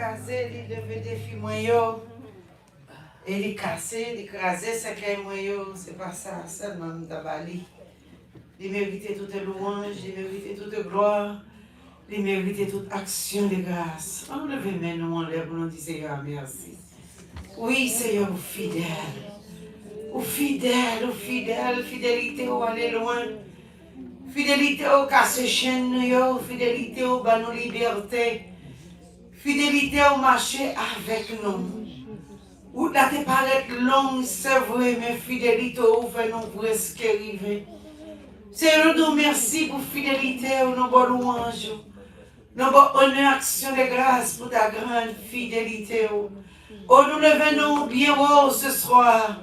casé, il levé des filles moyens. Et il cassé, il écrasé, c'est qu'il moyen, c'est pas ça seulement d'abali. Il méritait toute louange, il méritait toute gloire, il méritait toute action de grâce. On lève maintenant, on lève, on dit Seigneur, merci. Oui, Seigneur, fidèle. Ou fidèle, fidélité au aller loin. Fidélité au casse chaîne, fidélité au bas nos libertés. Fidélité au marché avec nous. Ou là te paraît long, c'est vrai, mais fidélité au fait nous presque arriver. Seigneur, nous merci pour fidélité, nous bonnes louanges. Nous bonnes honneur, action de grâce pour ta grande fidélité. Oh, nous levons bien haut ce soir.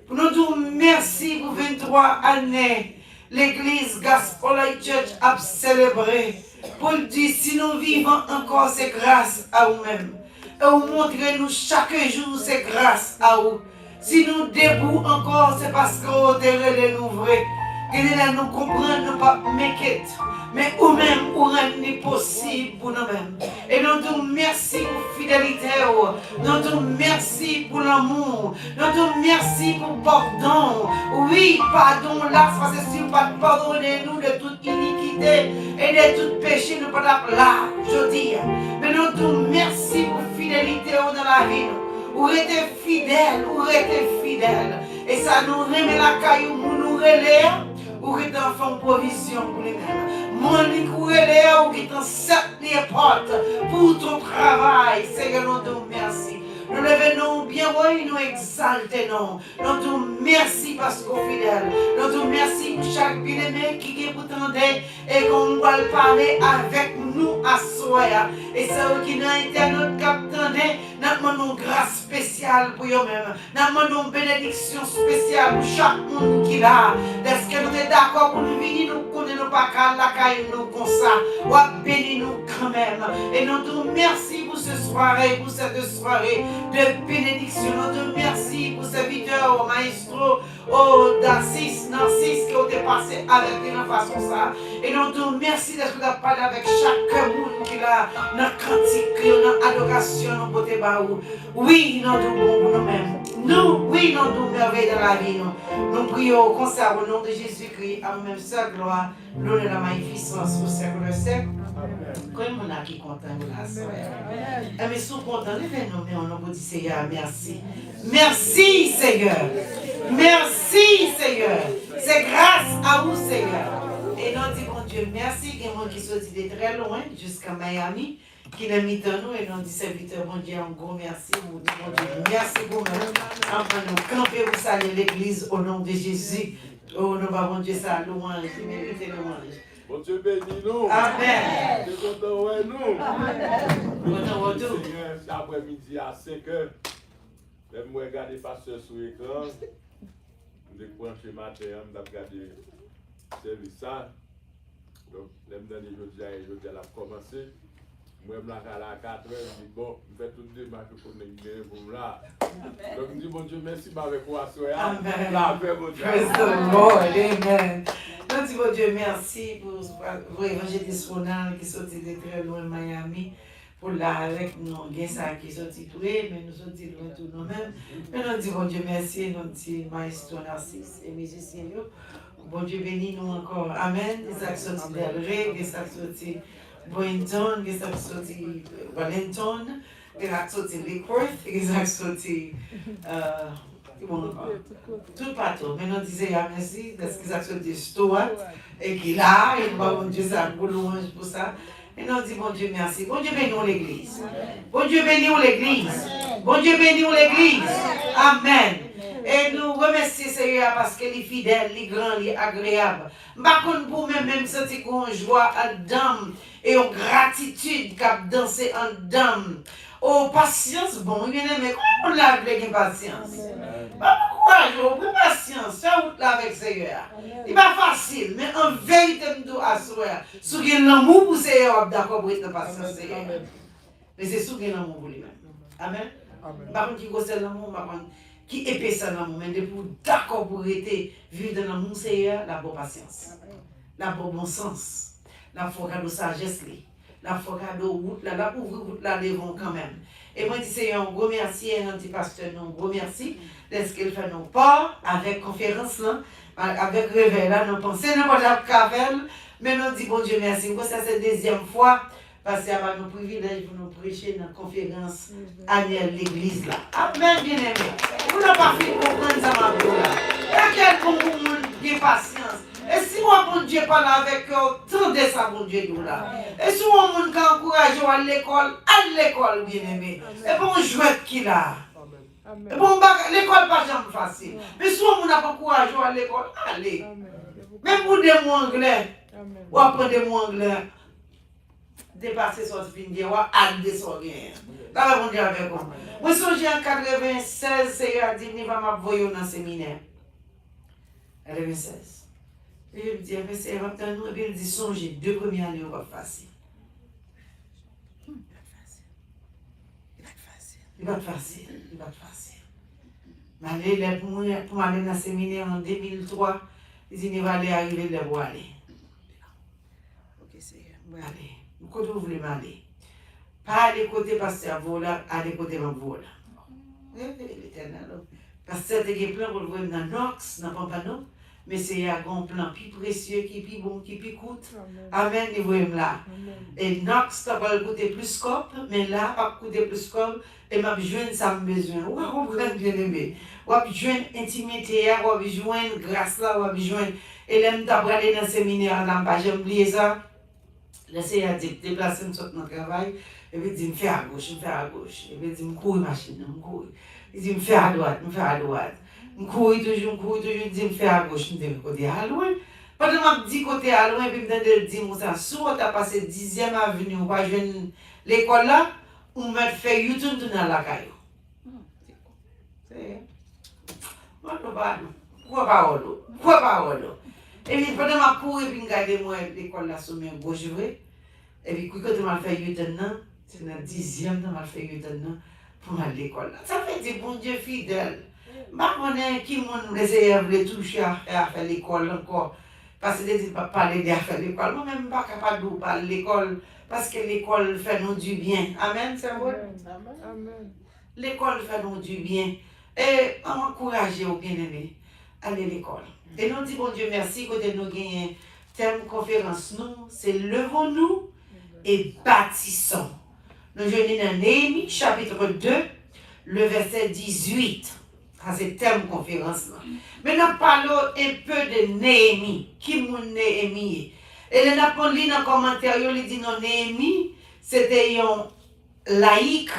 Pour nous dire merci pour 23 années. L'église Gospel Light Church a célébré. Pour dire si nous vivons encore, c'est grâce à vous-même. Et vous montrez nous chaque jour, c'est grâce à vous. Si nous debout encore, c'est parce que vous avez nous vrai. Que nous comprenons, nous pas make it. Mais vous-même, vous rendez possible pour nous-mêmes. Et nous disons merci pour la fidélité. Nous disons merci pour l'amour. Nous disons merci pour le pardon. Oui, pardon, là, c'est sûr, pas pardonner nous de toute iniquité et de tout péché. Nous ne pouvons pas là, je dis. Mais nous disons merci pour la fidélité dans la vie. Vous êtes fidèles, vous êtes fidèles. Et ça nous remet la caillou, nous relève. Ou qui t'en font provision pour les mêmes. Mon ou qui t'en set les portes pour ton travail. Seigneur, nous te merci. Nous levons bien, oui, nous exaltons. Nous te merci parce qu'on est fidèle. Nous te merci pour chaque bien-aimé qui est pour t'entendre et qu'on va parler avec nous à soi. Et ceux qui n'ont été notre capitaine, nous demandons grâce spéciale pour eux-mêmes. Nous demandons bénédiction spéciale pour chaque monde qui est là. Est-ce que nous sommes d'accord pour nous venir, nous connaissons pas la caille, nous comme ça. Ou bénis nous quand même. Et nous te merci pour ce soirée, pour cette soirée de bénédiction. Nous te merci pour ce serviteur, au maestro, au Narcisse qui ont passé avec nous de façon ça. Et nous te merci d'être là parler avec chaque monde qui est là, dans la cantique, dans l'adoration, dans la beauté. Oui, nous te bon pour nous-mêmes. Nous, oui, nous te merveille dans la vie. Nous prions comme ça au nom de Jésus-Christ, à nous-mêmes, seule gloire, l'honneur et la magnificence au siècle de siècle. Comme on a qui content de la soirée. Mais sous content, levez-nous, mais on a dit Seigneur, merci. Merci Seigneur. Merci Seigneur. C'est grâce à vous Seigneur. Et nous disons, mon Dieu, merci. Il y a des gens qui sont de très loin, jusqu'à Miami, qui nous mis dans nous, et nous disons, serviteur, mon Dieu, un gros merci. Mon Dieu, merci pour nous. Enfin, nous camper pour saluer l'église au nom de Jésus. Oh, nous avons Dieu, ça, louange, qui mérite louange. Bon Dieu bénis nous. Amen. Dieu content ouais nous. Content ouais nous. Seigneur, cet après-midi à 5h, je vais regarder pasteur sur l'écran. Je vais brancher ma terre, je vais regarder le service. Donc, je vais me donner aujourd'hui à la commencer. Moi, je vais à 4h, je dis bon, je vais tout démarrer pour nous là. Donc, je dis bon Dieu, merci avec moi. Amen. La paix, mon Dieu. Praise the Lord. Amen. Nous disons, Dieu, merci pour l'évangéliste Ronald qui sortit de très loin de Miami. Pour là, avec nous, il y a qui sorti près, mais nous sommes loin de nous-mêmes. Mais nous disons, Dieu, merci, nous disons, maestro Narcisse et musiciens. Bon Dieu, bénis nous encore. Amen. Les actions de Delray, les actions de Boynton, les actions de Wellington, les actions de Lakeworth, les actions de. Tout partout. Mais nous disons merci parce qu'ils acceptent Stuart et qu'il a, et nous avons Dieu ça pour louange pour ça. Et nous disons bon Dieu merci. Bon Dieu bénis l'église. Bon Dieu bénis l'église. Bon Dieu bénis l'église. Amen. Et nous remercions Seigneur parce qu'il est fidèle, il est grand, il est agréable. Par contre, pour même sentir qu'on joie en dame et en gratitude qu'à danser en dame. Oh, patience, bon, il vient mais comment on l'a avec patience? Pourquoi je patience, ça route là avec Seigneur. Il n'est pas facile, mais en vérité, nous devons assurer. Si vous avez l'amour pour Seigneur, d'accord pour être patience, Seigneur. Mais c'est si vous avez l'amour pour lui-même. Amen. Par contre, qui concerne l'amour, qui épaissait l'amour, mais depuis d'accord pour être vivre dans l'amour, Seigneur, la bonne patience, la bonne bon sens, la foi de sagesse, la fois cadeau route là, la ouvrir route là devant quand même. Et moi, je dis, c'est un gros merci, et un petit pasteur, un gros merci, de ce qu'il fait nos pas avec conférence là, avec réveil là, nous pensons, nous pas Cavel, mais nous disons, bon Dieu merci. Ça, c'est la deuxième fois, parce que c'est nos privilèges pour nous prêcher dans la conférence annuelle de l'église là. Amen, bien aimé. Vous n'avez pas fini de comprendre ça, ma là. Et quel bon monde de patience. Et si moi, bon Dieu, parle avec eux, tendez ça, bon Dieu, nous là. Et si moi, mon qui encourage à l'école, bien aimé. Et bon, jouet qu'il a. Et bon, l'école pas jamais facile. Mais si on n'a pas courage à l'école, allez. Même pour des mots anglais, ou apprendre des mots anglais, dépasser son fin de ou adder son gain. Ça va bon Dieu avec vous. Moi, si j'ai en 96, c'est à dire, il va m'envoyer dans le séminaire. 96. Et je me dis, mais c'est important, nous, et puis il dit, songez, 2 premières années, on va facile. Il va être facile. Mais pour aller dans le séminaire en 2003, il dit, il va aller arriver là pour aller. Ok, c'est allez. Côté vous voulez m'aller. Pas aller côté pasteur Vola, aller côté ma Vola. L'éternel. Pasteur te gen plan pour le voir dans Nox, dans Pampano, mais c'est un plan plus précieux, qui plus bon, qui plus coûte. Amen, il voit là. Et Nox, ça va coûter plus scope, mais là, pas coûter plus scope, et m'a besoin ça me besoin. Ou à comprendre bien aimé. Ou à besoin intimité, ou à besoin grâce là, ou à besoin. Et là, nous avons aller dans le séminaire, là, pas jamais oublié ça. Laissez à déplacer, me sortir dans le travail, et puis il dit, me faire à gauche. Et puis il dit, me courir machine, me courir. Il dit, me faire à droite. Me courir toujours, il dit, me faire à gauche, me dit, côté à loin. Pendant que je dis côté à loin, puis je me dis, moi, ça, soit tu as passé 10e avenue, ou pas jeune l'école là, ou me fait YouTube dans la caillou. C'est. Pourquoi pas? Et puis, pendant que je cours, et puis je regarde l'école là, sur mes gauche, et puis, quand je m'ai fait YouTube, c'est dans le 10e, je m'ai fait YouTube pour aller à l'école là. Ça fait des bon Dieu fidèles. Je ne sais pas qui me toucher à faire l'école encore. Parce que je ne pas parler de faire l'école. Moi-même, je ne suis pas capable de parler de l'école. Parce que l'école fait nous du bien. Amen, c'est vrai? Amen. L'école fait nous du bien. Et on encourage aux bien-aimés à aller à l'école. Et nous disons, bon Dieu, merci, quand nous gagnons thème conférence, nous, c'est levons-nous et bâtissons. Nous venons dans Néhémie, chapitre 2, le verset 18. C'est le thème conférence. Maintenant, parlons un peu de Néhémie. Qui est Néhémie? Et les Napoléons, dans le commentaire, ils disent non, Néhémie, c'était un laïc.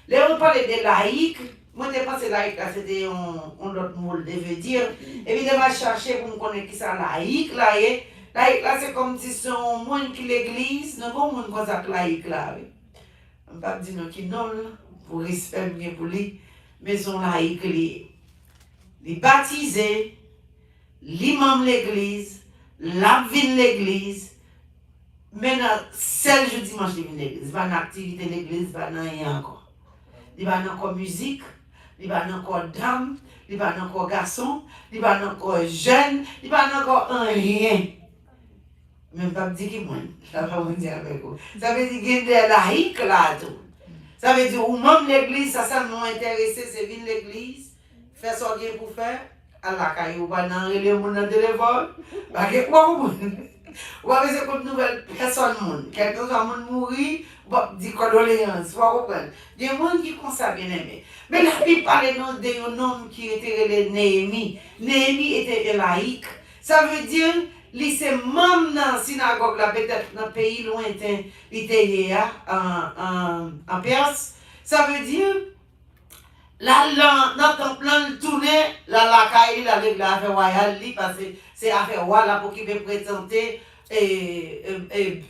Là, on parlait de laïc. Moi, je pense que laïc, c'était un autre mot, je veux dire. Évidemment, je cherchais pour me connaître qui c'est laïc. Laïc, là, c'est comme si c'est un monde qui l'église. Nous avons un monde comme ça, laïc, là. Je ne vais pas dire qui non, pour respect bien pour lui. Mais son laïc, les baptisés, l'imam de l'église, l'abvin de l'église. Maintenant, seul jeudi dimanche, il vient de l'église. Il va dans l'activité de l'église, il va dans rien encore. Il va dans encore musique, il va dans encore dame, il va dans encore garçon, il va dans encore jeune, il va dans encore rien. Même pas me dire qu'il moins. Ça va vous dire avec vous. Ça veut dire qu'il y a des laïcs là tout. Ça veut dire, ou même l'église, ça nous intéressé, c'est venir l'église, faire ce qu'il y a pour faire, à la caillou, pas dans le monde dans le téléphone, pas que quoi ou ou avec ces nouvelles personnes, quelqu'un qui a mourir, dit condoléances, vous comprenez? Il y a des gens qui sont ça bien aimé. Mais la Bible parle d'un homme qui était Néhémie. Néhémie était laïque. Ça veut dire, il c'est même dans la synagogue, là, peut-être dans un pays lointain, il était en Perse. Ça veut dire, là, dans ton plan de tourner, la caille, avec l'affaire royale, parce que c'est affaire royale pour qu'il peut présenter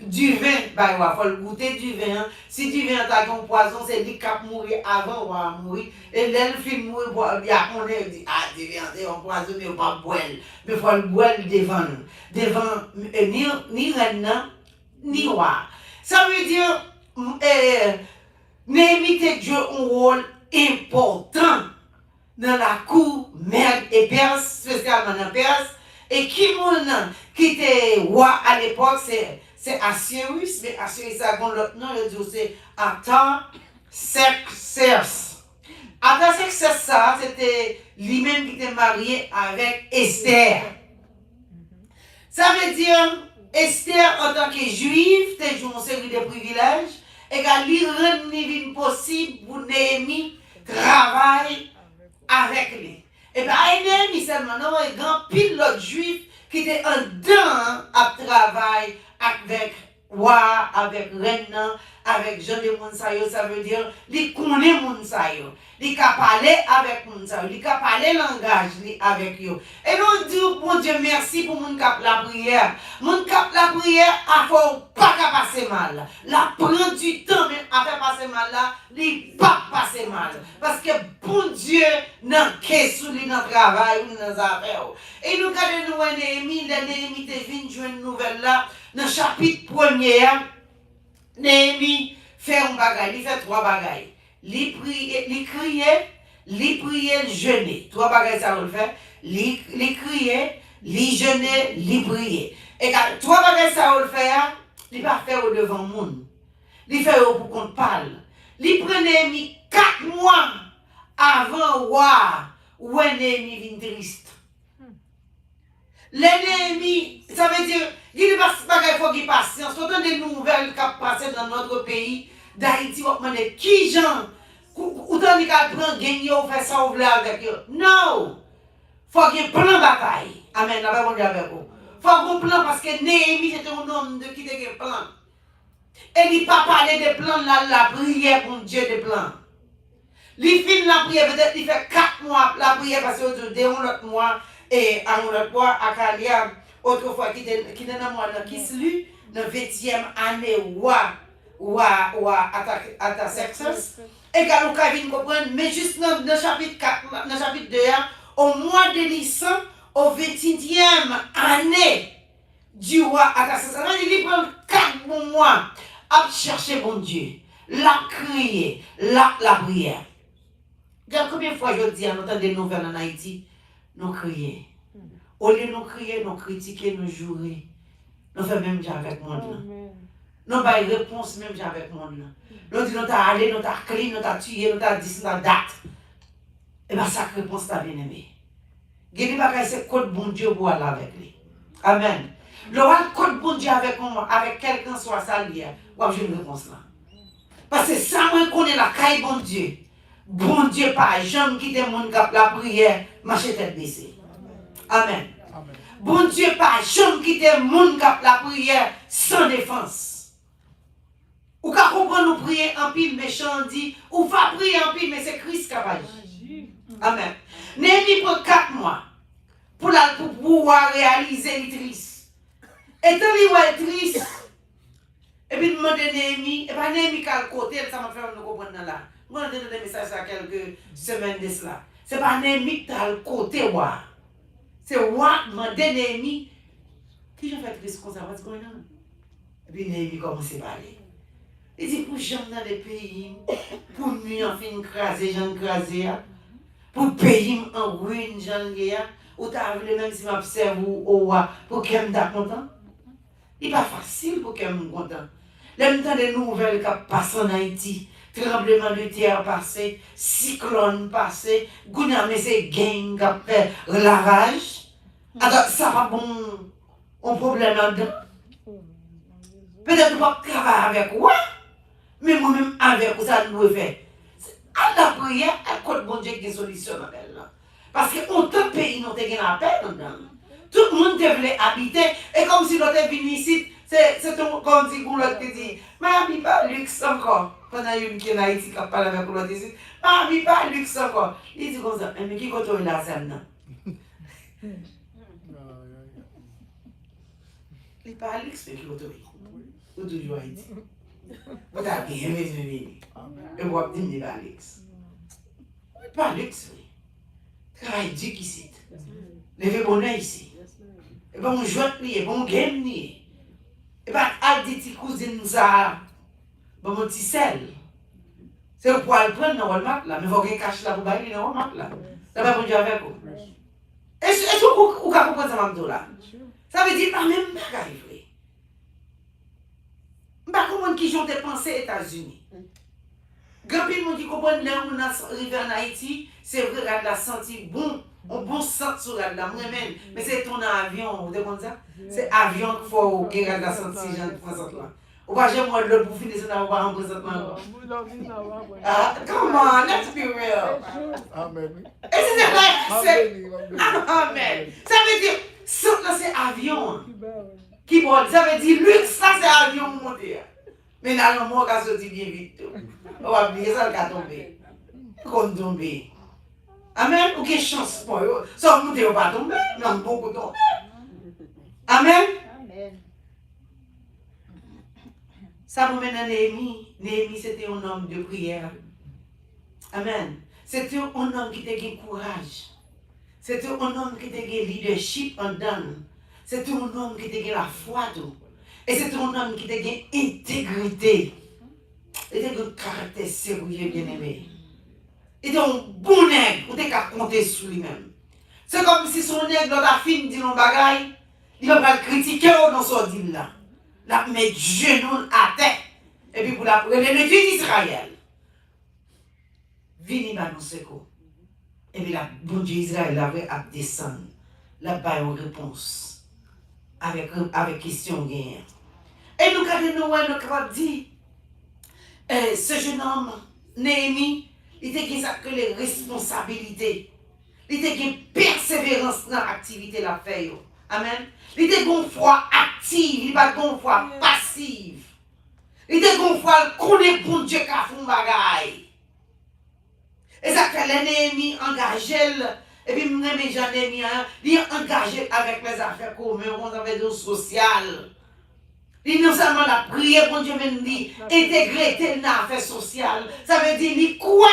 du vin. Bah, il faut le goûter du vin. Si du vin a un poison, c'est lui qui a mourir avant ou à mourir. Et là, le film mourir, il y a on dit, ah, du vin, c'est un poison, mais il ne faut pas boire. Mais il faut le boire devant nous. Devant ni reine, ni roi. Ça veut dire, Néhémie Dieu un rôle important dans la cour Mède et Perse, spécialement dans Perse. Et qui était roi à l'époque, c'est Assyrus, mais Assyrus, ça a l'autre nom, il dit c'est Artaxerxès. Artaxerxès, ça, c'était lui-même qui était marié avec Esther. Ça veut dire, Esther, en tant que juive, t'es joué une série de privilèges, et qu'elle lui rend une possible pour Néhémie travailler avec lui. Et bien, Néhémie seulement, non, il y a grand pile l'autre juif qui était en dedans à travailler avec roi, avec reine, avec Jean de Mounsayo, ça veut dire, il connaît Mounsayo. Il peut parler avec Mounsayo, il peut parler langage avec eux. Et nous disons, bon Dieu, merci pour mon cap la prière. Mon cap la prière, il ne faut pas passer mal. La prend du temps, mais à faire passer mal là, il ne pas passer mal. Parce que bon Dieu, n'a qu'est sous lui dans le travail ou dans les affaires. Et nous, quand nous avons Néhémie, Néhémie est venu jouer une nouvelle là, dans le chapitre 1er, Néhémie fait un bagage, il fait 3 bagages. Il criait, il jeûnait. 3 bagages ça va le faire. Il criait, il jeûnait, il priait. Et quand 3 bagages ça va le faire, il va faire au devant le monde. Il fait pour qu'on parle. Il prend Néhémie 4 mois avant roi où Néhémie vient triste. L'ennemi, ça veut dire, il ne passe pas qu'il faut qu'il passe. Si on entend des nouvelles qui passent dans notre pays, d'Haïti, on demande qui gens, ou tant qu'il prend gagner ou faire ça ou avec eux. Non! Il faut qu'il y ait plan de bataille. Amen, la parole avec vous. Il faut qu'on plan parce que Néhémie c'était un homme de qui était un plan. Et il n'a pas parlé de plan, la prière pour Dieu de plan. Il finit la prière, peut-être il fait 4 mois la prière parce que de l'autre mois. Et à mon roi, à Kalia, autrefois qui était dans le mois de Kislu, dans la 20e année, Artaxerxès. Et quand nous avons compris, mais juste dans le chapitre 4, dans le chapitre 2, au mois de Nissan, au 21e année du roi Artaxerxès, il prend 4 bons mois à chercher bon Dieu, la crier, la prière. Regarde combien de fois je dis, on entend des nouvelles en Haïti. Nous crions. Au lieu de nous crier, nous critiquer, nous jouer. Nous faisons même déjà avec le monde. Nous avons une réponse même déjà avec le monde. Nous disons, nous avons allé, nous avons crié, nous avons tué, nous avons dit, nous avons date. Et bien, ça réponse t'a bien aimé. Gagné bagaille, c'est code bon Dieu pour aller avec lui. Amen. Le code bon Dieu avec quelqu'un soit ça lié. J'ai une réponse là. Parce que ça, moi, connaît la caille bon Dieu. Bon Dieu, pas jamais quitter mon cap la prière, marcher tête baissée. Amen. Amen. Bon Dieu, pas jamais quitter mon cap la prière sans défense. Ou qu'à comprendre nous prier en pile méchant dit, ou va prier en pile, mais c'est Christ qui a agi. Amen. Néhémie prend 4 mois pour pouvoir réaliser les tristes. Et tant qu'il est triste, et puis demander Néhémie, et bien Néhémie qui a le côté, ça m'a fait nous comprendre là. On a donné des messages à quelques semaines de cela. Ce n'est pas Néhémie qui a le côté roi. C'est roi qui m'a demandé Néhémie. Qui j'ai fait triste comme ça? What's going on? Et puis Néhémie commence à parler. Il dit pour gens dans les pays, pour nous en fin craser, j'en craser, pour pays en ruine, j'en guerre, ou t'as voulu même si m'observe ou roi, pour qu'elle me soit content. Il n'est pas facile pour qu'elle me soit content. L'aime temps des nouvelles qui passent en Haïti. Tremblement de terre passé, cyclone passé, gouname c'est gang qui a fait lavage. Alors ça va bon, un problème là-dedans. Peut-être pas travailler avec moi, mais moi-même avec vous, ça nous fait. À la prière, à côté bon Dieu qui a une solution dans elle là. Parce que autant de pays n'ont pas la paix dedans. Tout le monde devait habiter, et comme si l'autre est venu ici, c'est comme dit pour l'autre qui dit, mais il n'y a pas luxe encore. Pendant une qui est en Haïti qui a parlé avec l'autre ici, il n'y a pas luxe encore. Il dit comme ça, mais qui contrôle la scène? Il n'y a pas luxe, mais qui contrôle? Ou toujours Haïti. Vous avez bien aimé. Et vous avez dit, il n'y a pas luxe. Il n'y a pas luxe, oui. Travail dur ici. Levez bonheur ici. Et bien, on joue et bon game. Et bien, à des petites cousines, ça, bon, mon petit sel. C'est pour aller prendre dans le mat là. Mais il faut qu'il cache là pour bailler dans le mat là. Ça va conduire avec vous. Et tout, vous comprenez ça, là? Ça veut dire, pas même pas arriver. Je ne sais pas comment qui ont pensé aux États-Unis. Grand pile monde qui comprend là où on arrive en Haïti, c'est vrai qu'elle a senti bon, un bon sens sur la moi-même, mais c'est ton avion, vous comprenez ça? C'est avion qu'il faut que elle a senti gens présente là. Ou pas j'ai moi le pour finir ça on va en présentement. Ah, come on, let's be real. Amen. Et c'est vrai, c'est amen. Ça veut dire ça c'est avion qui vole, ça veut dire luxe ça c'est avion monté. Mais là le mot qu'a sorti bien vite. On va oublier ça le cas tomber. Qu'on tombe. Amen. Ou quelle chance pour eux. Ça monter ou pas tomber, non beaucoup tomber. Amen. Amen. Ça vous mène à Néhémie. Néhémie, c'était un homme de prière. Amen. C'était un homme qui avait courage. C'était un homme qui avait leadership en dedans. C'était un homme qui avait la foi. Tout. Et c'était un homme qui avait intégrité. Il était un caractère sérieux, bien-aimé. Il était un bon nègre. On était qu'à compter sur lui-même. C'est comme si son nègre, dans la fin, dit nos bagailles, il va pas le critiquer dans son deal là. La mettre genoux à terre. Et puis pour la prendre le Dieu d'Israël. Vini ba nous secours. Et puis la bon Dieu d'Israël avait à descendre. La bas une réponse. Avec question gagnée. Et nous regardons nous avons dit, ce jeune homme, Néhémie, il était ça que les responsabilités. Il était une persévérance dans l'activité de la fait. Amen. Il était une foi active, il pas une foi passive. Il était une foi connaît bon Dieu qui a fait un bagage. Et ça fait l'ennemi engagé. Et puis même Jean Néhémie, il est engagé avec les affaires communes, on avait des sociales. Il non seulement la prière, bon Dieu même dit, intégrer dans l'affaire sociale. Ça veut dire qu'il croit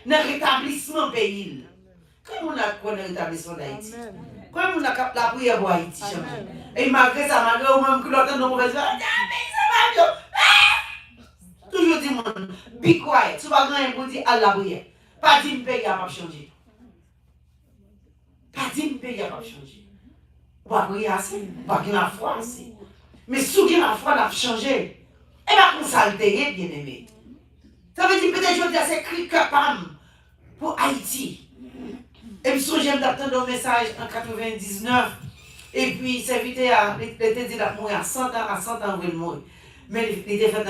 dans le rétablissement pays. Comment on a quoi dans le rétablissement d'Haïti? Comment on a la prière pour Haïti? Et malgré ça, malgré ou même que l'autre n'a pas mauvaise toujours dit, be quiet. Tu vas gagner pour dire à la prière. Pas dire que le pays n'a pas changé. Pas dire que le pays n'a pas changé. On va prier assez, on va gagner la foi assez. Mais si vous avez la foi, elle a changé. Et bien, comme ça, bien aimé. Ça veut dire peut-être que je vais écrit capable pour Haïti. Et puis, si j'aime d'attendre un message en 99, et puis, c'est vite à, il était dit à mourir à 100 ans, il va mourir. Mais il était fait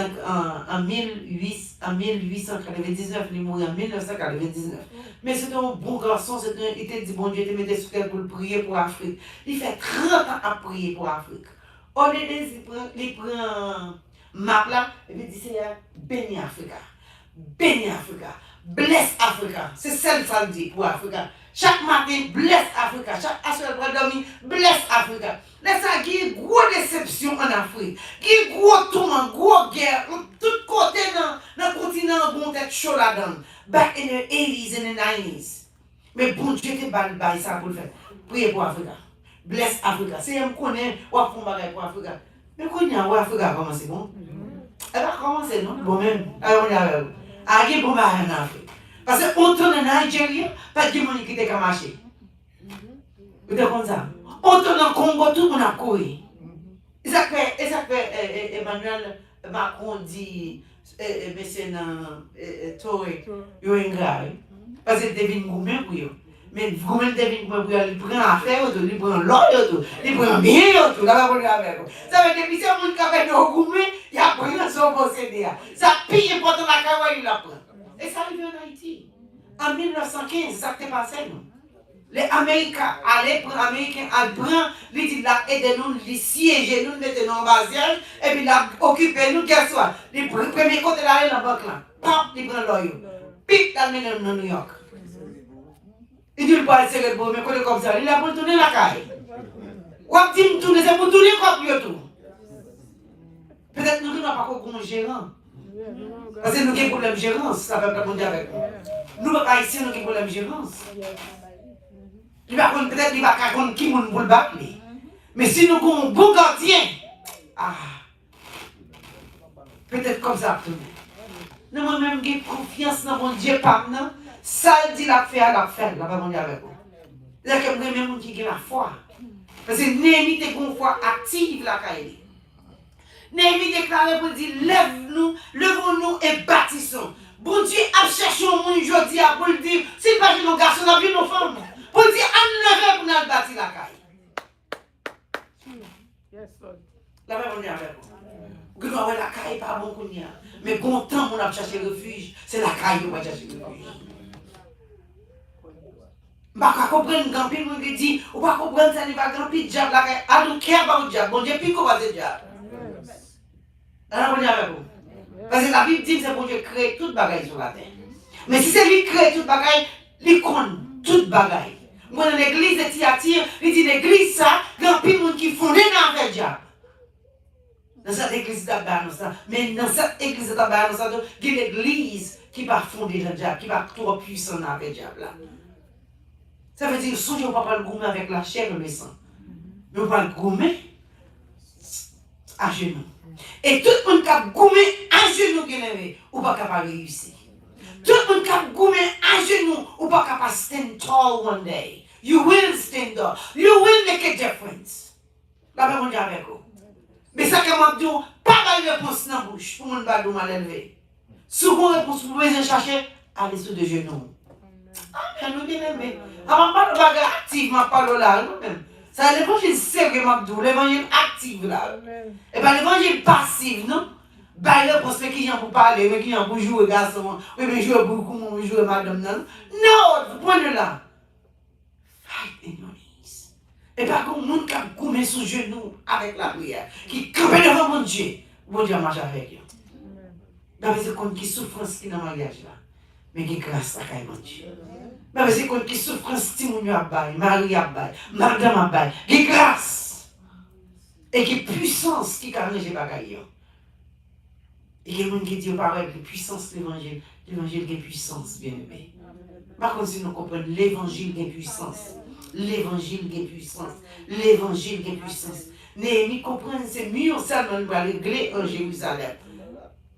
en 1899, il est mort en 1999. Mais c'était un bon garçon, il était dit, bon Dieu, il mettait sur terre pour prier pour l'Afrique. Il fait 30 ans à prier pour l'Afrique. On est il prend map là, et puis il dit, c'est béni Africa. Béni Africa. Bless Africa. C'est ça que ça dit pour Africa. Chaque matin, bless Africa. Chaque assuré pour dormir, bless Africa. Là, ça il y a une grosse déception en Afrique. Il y a une grosse tourment, une grosse guerre. Tout côté dans le continent, on tête chaud là-dedans. Back in the 80s and the 90s. Mais bon Dieu, tu as ça pour le faire. Priez pour Africa. Bless Africa. Si je connais, on va faire un bagage pour Africa. Mais quand il y a Africa, comment c'est bon? Elle va commencer, non? Bon, même. Alors, on y a. Il y a un bon bagage en Afrique. Parce qu'on tourne en Nigeria, pas de monde qui était qu'à marcher. Vous êtes comme ça? On tourne en Congo, tout le monde a couru. Et ça fait Emmanuel Macron dit, monsieur Touré, il est grave. Parce que devine gourmet pour eux. Mais gourmet devine pour eux, il prend affaire, il prend l'or, il prend bien, tout. Là, on va avec eux. Ça veut dire que si on a fait de gourmet, il a pris son possédé. Ça pille pour la carotte, il la prend. Et ça arrive en Haïti. En 1915, ça s'est passé, non? Les Américains allaient prendre ils disent là, aidez-nous, les siéger, nous mettons en basière, et puis là, occupez nous, qu'est-ce soit. Les premiers côtés là, dans la banque là, pam, ils prennent l'oeil. Pic, là, ils dans New York. Il dit, il peut aller serrer le beau, mais quand il est comme ça, il a pour tourner la caille. Ou à dire, tourner, c'est pour tourner comme tout. Peut-être nous n'avons pas encore un gérant. Parce que nous avons un problème de gérance, ça va pas dire avec nous. Nous, pas ici, nous avons un problème de gérance. Il va peut-être qu'il va raconter qui moun pour le battre. Mais si nous avons un bon gardien, peut-être comme ça. Nous avons même confiance dans mon Dieu, pardon. Ça dit la fait, la fait, la va dire avec vous. C'est que nous même qui a la foi. Parce que Néhémie était une foi active la caille. Néhémie déclare pour dire, levons-nous et bâtissons. Bon Dieu a cherché au monde aujourd'hui pour le dire, s'il pas nos garçons, on a vu nos femmes. Pour dire, on lève pour nous bâtir la caille. La même on est avec vous. Vous voyez la caille pas bon qu'on y a. Mais bon temps, on a cherché refuge. C'est la caille qu'on va chercher refuge. Je ne peux pas comprendre quand on dit, ou pas comprendre ça, il va grand pire diable la caille. I don't care about diable. Bon Dieu, puis qu'on va dire diable. Alors on est avec vous. Parce que la Bible dit que c'est bon Dieu créer toute bagaille sur la terre. Mais si c'est lui qui crée toute bagaille, il compte toute bagaille. Moi, dans l'église de Thyatire, il dit l'église, ça, il y a plein de monde qui fondent dans le diable. Dans cette église d'Abraham, mais dans cette église d'Abraham, il y a une église qui va fonder le diable, qui va être trop puissant dans le diable. Ça veut dire que si on ne peut pas le gommer avec la chair et le sang, mais on va le gommer à genoux. Et tout le monde qui a gommé à genoux, ou pas capable de réussir. Tout le monde qui a gommé à genoux, ou pas capable de stand tall one day. You will stand tall. You will make a difference. La même on dit avec vous. Mais ça, comme je dis, pas de réponse dans la bouche pour mon badou mal élevé. Si vous avez une réponse pour vous chercher, allez sur deux genoux. Amen, nous bien aimé. Avant pas de bagarre activement, pas de là, nous-mêmes. Ça, l'évangile sérieux, Mabdou, l'évangile actif là. Et bien l'évangile passif, non? Ben, il réponse, mais qui vient pour parler, mais qui vient pour jouer, garçon, oui, mais jouer beaucoup, mais jouer madame, non? Non, point de là. Fight in your knees. Et pas comme monde qui a gommé sous genou avec la prière, qui campe devant mon Dieu, marche avec eux. Dans les comptes qui souffrent qui dans le mariage là, mais qui grâce à mon Dieu. Dans les comptes qui souffrent si mon Dieu a bail, Marie a bail, madame a bail, qui grâce et qui puissance qui carne les bagailles. Et il y a des gens qui disent pareil, que puissance de l'évangile, l'évangile qui est puissance, bien aimé. Par contre, si nous comprenons l'évangile qui est puissance, l'évangile qui est puissance, l'évangile qui est puissance. Néhémie comprend, c'est mieux seulement de régler en Jérusalem.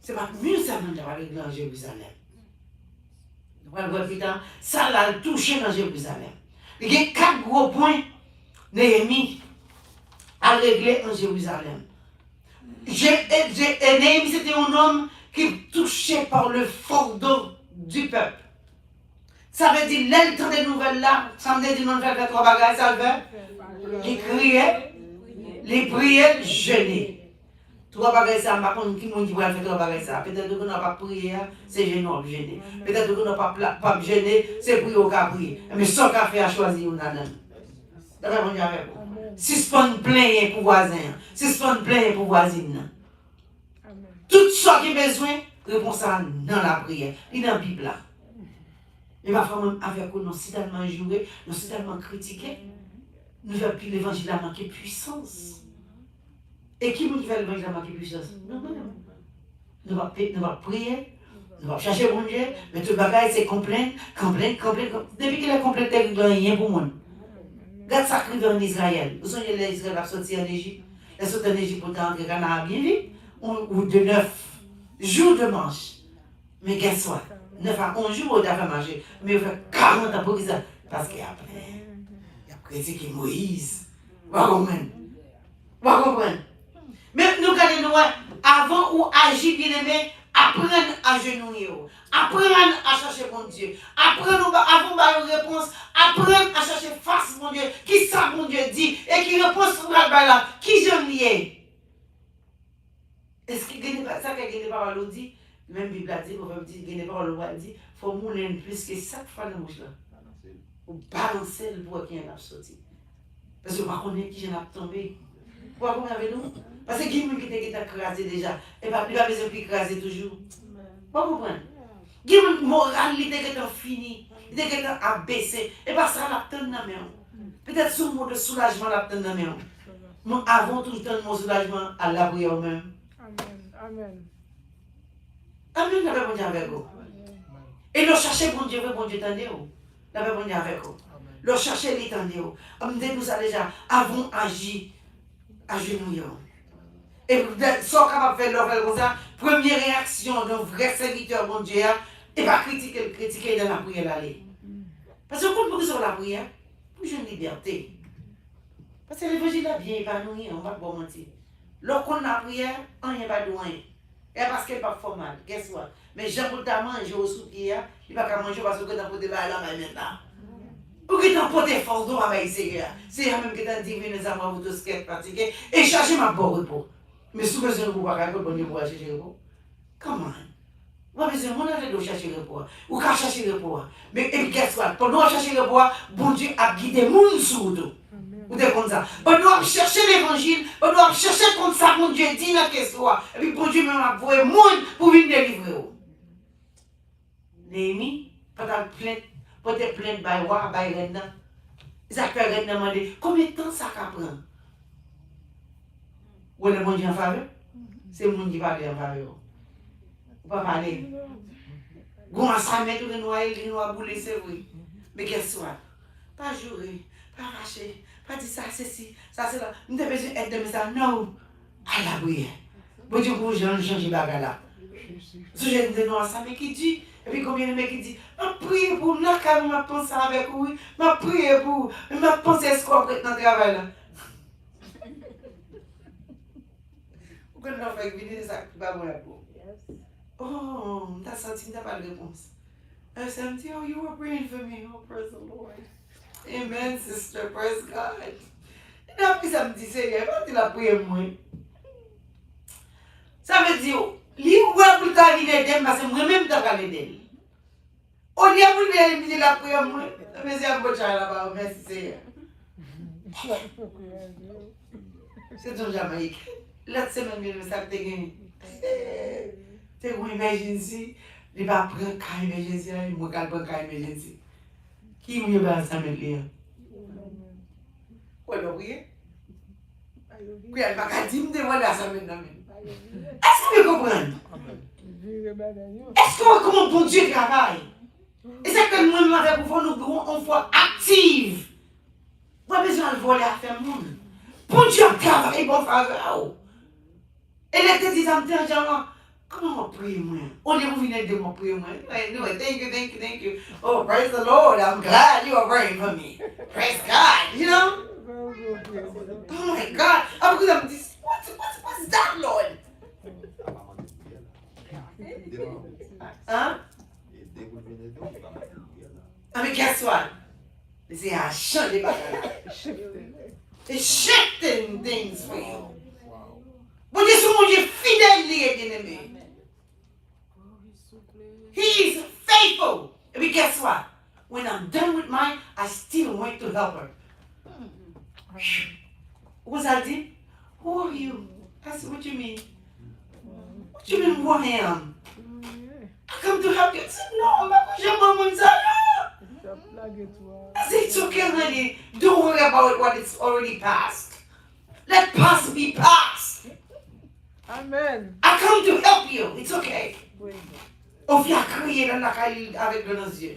C'est pas mieux seulement de régler en Jérusalem. Nous allons voir plus tard, ça l'a touché dans Jérusalem. Il y a 4 gros points, Néhémie a réglé en Jérusalem. Néhémie, c'était un homme qui est touché par le fardeau du peuple. Ça veut dire, l'être des nouvelles là, ça veut dire, nous faisons 3 bagages, ça veut dire, les criait, les priait, jeûner. 3 bagages, ça, par contre, qui m'a dit, faire 3 bagages, ça. Peut-être que nous n'avons pas prié, c'est jeûner. Peut-être que nous n'avons pas jeûner, c'est prier au cas prier. Mais sans café à choisir, on a donné. D'accord, on y avec vous. Suspend plein pour voisin, suspend plein pour voisine. Tout ce qui est besoin, réponse à dans la prière. Il est dans la Bible là. Mais ma femme avec nous, si tellement joué, nous si tellement critiqué, nous avons pris l'évangile à manquer puissance. Et qui nous fait l'évangile à manquer puissance? Non. Nous allons prier, nous allons chercher mon Dieu, mais tout le bagage c'est complaindre. Depuis qu'il est complaint, il n'y a rien pour moi. Regarde ça qui en Israël. Vous savez, l'Israël a sorti en Égypte. Elle est sortie en Égypte pour entrer quand elle a bien vite. Ou de 9 jours de marche. Mais qu'est-ce que 9 à 11 jours, on a fait marcher. Mais il fait 40 ans pour ça. Parce qu'après, il a critiqué Moïse. Vous comprenez? Mais nous, regardons, avant ou agir bien aimé, apprendre à genouiller, apprendre à chercher mon Dieu, apprendre avant de réponse, apprendre à chercher face mon Dieu, qui ça mon Dieu dit, et qui répond sur la balle, qui j'aime lié. Est-ce qu'il y a ça que les paroles dit, même Bible a dit, on dit, les paroles dit, il faut mouler plus que 7 fois dans la bouche là. Ou balancer le bois qui est sorti. Parce que par contre, qui j'en a tombé. Pourquoi vous avez nous? Parce que qui est crasé déjà, et pas besoin de craser toujours. Vous comprenez? Qui est moralité qui est fini, qui est abaissé, et pas ça la tonne dans main. Peut-être sous mot de soulagement la tonne dans main. Nous avons tout le temps mon soulagement à la prière même. Amen. Amen, la réponse avec vous. Et nous chercher bon Dieu tendez vous. La réponse avec vous. Nous chercher les tendez vous. Nous ça déjà avons agi à genoux. Et si on est capable de faire l'offre comme ça, première réaction d'un vrai serviteur, bon Dieu, et pas critiquer dans la prière d'aller. Parce que quand nous sommes dans la prière, nous avons une liberté. Parce que l'évangile est bien épanoui, on ne va pas mentir. Lorsqu'on a prière, on n'y a pas de rien. Et parce qu'elle pas fort mal, guess what? Mais Jean pour ta manger au sous-pied, il va pas manger parce que t'as poté la main maintenant. Ou que t'as poté force d'eau avec Seigneur. C'est même que t'as dit, venez à moi, vous tous qui êtes fatigués, et cherchez ma bonne repos. Mais si vous besoin de vous pas faire bon pour chercher repos. Comment? Vous avez besoin de chercher repos. Ou qu'à chercher repos. Mais et puis guess what? Pendant que chercher repos, bon Dieu a guidé mon sous tout. Ou des comme ça. Pendant que chercher l'évangile, pendant que chercher comme ça, mon Dieu dit dans qu'est-ce soit. Et puis bon Dieu même a voué monde pour venir délivrer. Néhémie, pendant plainte, peut-être plainte by roi, by reine. Ça fait reine demander combien de temps ça prend? Ou le bon Dieu en faveur? C'est le monde qui parle en faveur. Ou pas parler. Gon ça met tout le noir bouler, c'est vrai. Mais qu'est-ce que pas jouer, pas racher, pas dire ça, c'est ci, ça, c'est là. Nous devons besoin d'aide de ça. Non. À la prière. Bon Dieu, pour changer les bagages là. Ce jeune de noir, ça, mais qui dit, et puis combien de mecs qui dit, ma prière pour nous, car ma pensée avec vous, ma prière pour, ma pensée est-ce qu'on prête dans le travail là. Vous connaissez venir ça, pas bon pour. Oh, t'as senti, t'as pas de réponse. I said, oh, you were praying for me. Oh, praise the Lord. Amen, sister. Praise God. Et après, ça me dit, Seigneur, quand il a prié moi, ça veut dire, lui, où est-ce que tu as l'aider, parce que moi-même, tu as l'aider. Au lieu de lui la prière, moi, ça veut dire, bon, là-bas, merci, Seigneur. C'est ton Jamaïque. L'autre semaine, ça te gagné. C'est une emergency. Il va prendre cas emergency, il va prendre cas emergency. Qui mieux va ça mettre là? Ouais, oui. Oui, elle va pas dire de voilà ça maintenant. Est-ce que vous comprenez? Est-ce que comment bon Dieu travaille? Et c'est que nous-mêmes avec vous nous devons une foi active. Pas besoin de voler à faire monde. Bon Dieu travaille bon faveur. Et elle te dit ça me dit genre comment on prie moi? On est venu de mon prier moi. Anyway, thank you. Oh, praise the Lord. I'm glad you are praying for me. Praise God, you know? Oh my God. I'm going to this. What's that, Lord? Huh? I mean, guess what? They say, I shut it back. It's shifting things for you. But this one, you're fidèle, enemy. He's faithful. But guess what? When I'm done with mine, I still want to help her. What's that, deep? Who are you? I said, what you mean? What you mean, who I am? I come to help you. I said, no, I'm not going to mom and I said, it's okay, honey. Don't worry about what it's already past. Let past be past. Amen. I come to help you. It's okay. On vient crier dans la caille avec de nos yeux.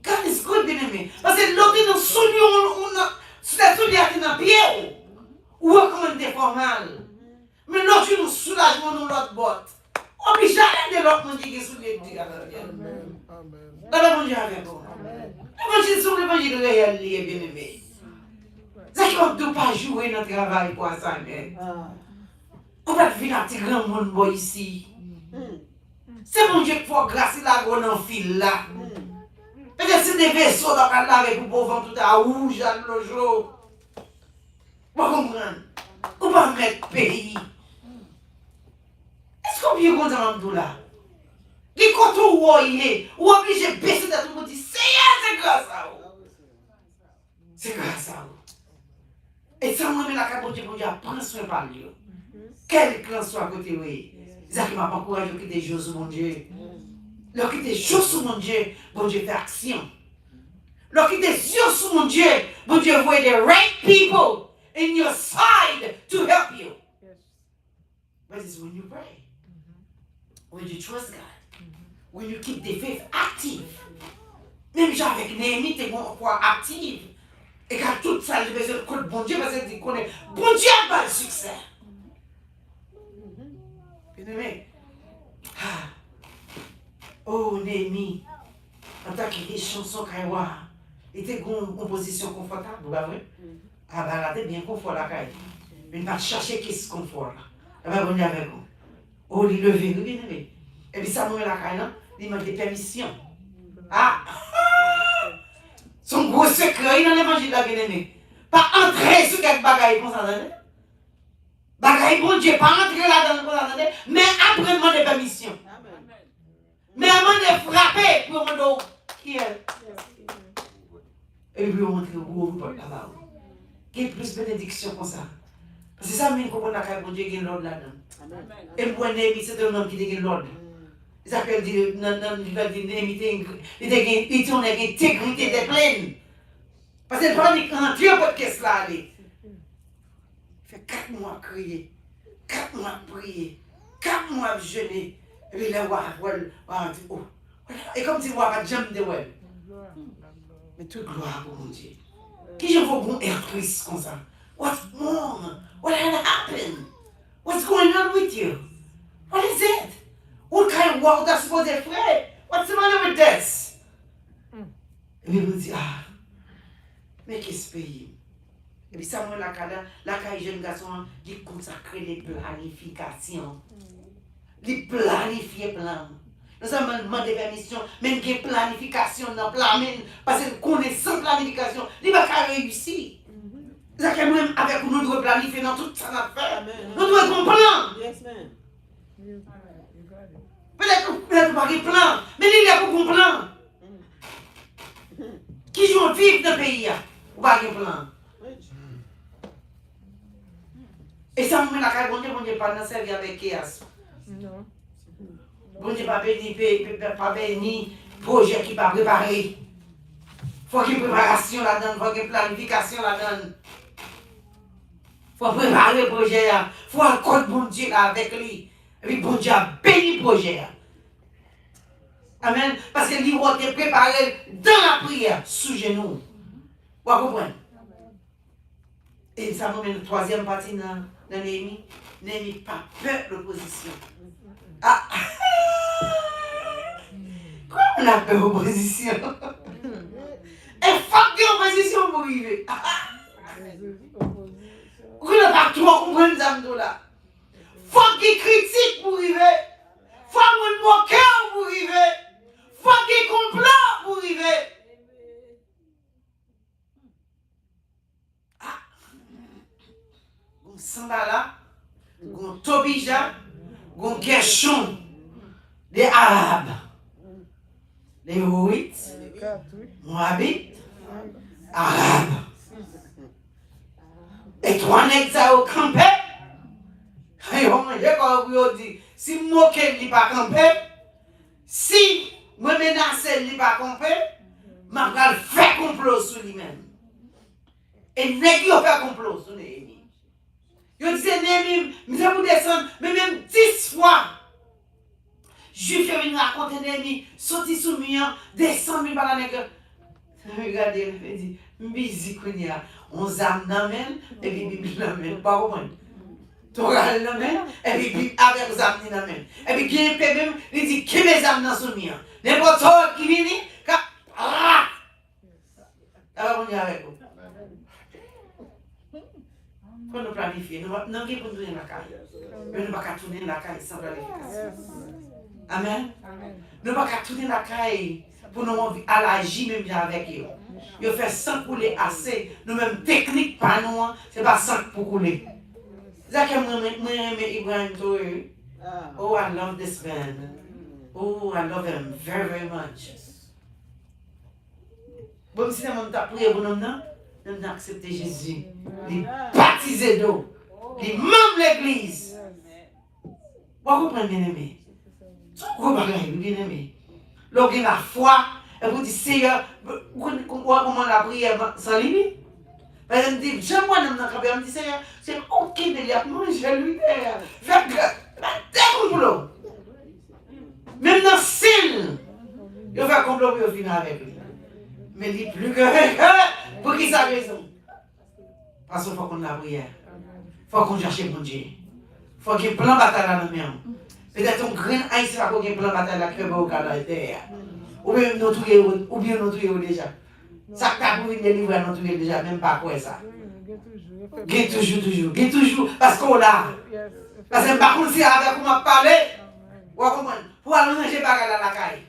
God is good, bien aimé. Parce que l'autre, nous soulions, sur la soulière qui est dans le pied, ou recommande des formales. Mais l'autre, nous soulagement dans l'autre botte. On ne peut jamais de l'autre monde qui est soulié de Dieu. Amen. Dans le monde avec vous. L'évangile sur l'évangile réel, bien aimé. C'est qu'il ne doit pas jouer notre travail pour ça, mais. On va venir à petit grand monde ici. C'est mon Dieu qui faut grâce la grande en fil là. Et c'est des vaisseaux dans le laver pour pouvoir tout à rouge dans le jour. Vous comprenez? On va mettre pays. Est-ce qu'on vient comme ça dans là? Qui compte où il est? Ou obligé de baisser dans tout le monde dit c'est grâce à vous. C'est grâce à vous. Et ça, moi, la capote pour Dieu, prends soin par lui. Quel clan soit à côté, oui. Ça qui m'a pas encouragé à quitter des choses sur mon Dieu. Leur quitter des choses sur mon Dieu, bon Dieu fait action. Leur quitter des yeux sur mon Dieu, bon Dieu voit the right people in your side to help you. But it's when you pray, when you trust God, when you keep the faith active. Même genre avec Néhémie, tu es bon active. Et quand tout ça, je vais dire, bon Dieu, parce que tu connais, bon Dieu a pas le succès. Bien-aimé. Oh, Néhémie, en tant que des chansons Kaiwa, était en position confortable, vous pas vrai? Ah bah là, t'es bien confort la caille. Mais pas chercher qu'est-ce confort là. Eh ben, on y avec vous. Oh, il levé, nous bien aimé. Et puis ça nous met la caille là, il manque des permissions. Ah! Son gros secret dans l'évangile là, bien aimé. Pas entrer sur quelque bagaille comme ça, bagaille bon Dieu, pas entrer là-dedans comme ça, mais après demander permission. Mais avant de frapper pour demander qui est. Et puis on montre le gros porte là-bas. Qu'il y ait plus de bénédiction comme ça. Parce que ça, même quand on a qu'à bon Dieu, il y a l'ordre là-dedans. Et pour Néhémie, c'est un homme qui a l'ordre. Il s'appelle Néhémie, il tourne avec intégrité des plaines. Parce que le panique en Dieu, pas de caisse là, aller. Il fait 4 mois à crier, 4 mois à prier, 4 mois à jeûner. Et puis là, et comme si on va jamais de ouais. Mais toute gloire pour mon Dieu. Qui je vois bon air triste comme ça? What's wrong? What had happened? What's going on with you? What is it? What kind of world that's supposed to be afraid? What's the matter with this? Et puis on dit, ah, mais qu'est-ce pays? Et puis ça, moi, la caille jeune garçon, il consacre les planifications. Il planifie plan. Nous avons demandé permission, même qu'il y ait planification dans le plan, parce que connaissant planification, il va pas réussir. C'est que même avec nous, nous devons planifier dans tout ça qu'on fait. Nous devons comprendre. Peut-être pas de plan, mais il y a pour comprendre. Qui joue vivre dans le pays, ou pas de plan. Et ça, on met la caille, on ne pas servir avec chaos. Non. Bon Dieu, pas béni, projet qui pas préparé. Faut qu'il y ait préparation là-dedans, faut qu'il y ait planification là-dedans. Faut préparer le projet, faut accorder bon Dieu là avec lui. Et puis bon Dieu a béni le projet. Amen. Parce que lui va être préparé dans la prière, sous genoux. Vous comprenez? Et ça nous met la troisième partie dans Néhémie. Néhémie pas peur de l'opposition. Ah! Quoi on a peur d'opposition? Et faut qu'il y ait opposition pour arriver. Vous n'avez pas trop compris ça là. Faut qu'il critique pour arriver. Faut qu'il moque pour arriver. Faut qu'il complot pour arriver. Ah! Gon Sambala, gon Tobija, gon Gershon, les Arabes, les Houites, Moabites, Arabes. Et trois nègres ça au campé. Et on m'a dit, si moi qui pas campé, si moi menace li pas campé, m'a va faire complot sur lui-même. Et nèg yo fait complot sur Néhémie. Yo disait Néhémie, mais vous descendre, mais même 10 fois. Juif vient raconter Néhémie, sorti sous mur, descend mi par la nèg. Regardez, il dit, mbizi kounya, on zam namen, et puis bibi namen, pas comprendre. Toral namen, et puis bibi avec zam ni namen. Et puis bien peu même, il dit, qui mes zam dans sous mur? N'importe qui vient, ah! Alors on y est avec vous. Faut nous planifier, nous n'avons pas tourner la caille. Mais nous ne pouvons pas tourner la caille sans planification. Amen. Nous ne pouvons pas tourner la caille pour nous agir même bien avec eux. Ils font sans couler assez. Nous-mêmes, technique pas nous, ce n'est pas sans pour couler. C'est ça que moi, Ibrahim, oh, I love this man. Oh, I love him very, very much. Bon, si nous avons prié pour nous, nous avons accepté Jésus. Il baptisé d'eau. Il membre l'église. Vous comprenez, bien aimé? Vous comprenez, bien aimé? Lorsqu'il a la foi, et vous dites, Seigneur, comment la prière sans limite? Parce que je dis, j'aime moi dans le campé, je me dis, Seigneur, c'est ok de lui manger lui derrière. Fait que, c'est complot. Même dans le ciel, il fait complot pour finir avec lui. Mais il dit plus que, pour qui ça raison? Parce qu'il faut qu'on la prière. Il faut qu'on cherche mon Dieu. Il faut qu'il y ait plein de batailles dans le mien. Peut-être un grand haïtien va qu'il y ait plein de batailles là, qui va au Canada derrière. Ou bien nous tuer déjà. Ça t'a pour venir livrer nous tuer déjà, même pas quoi ça. toujours. Parce qu'on l'a. Parce que par contre, c'est avec vous m'a parlé. Vous comprenez? Pour arranger bagarre à la caille.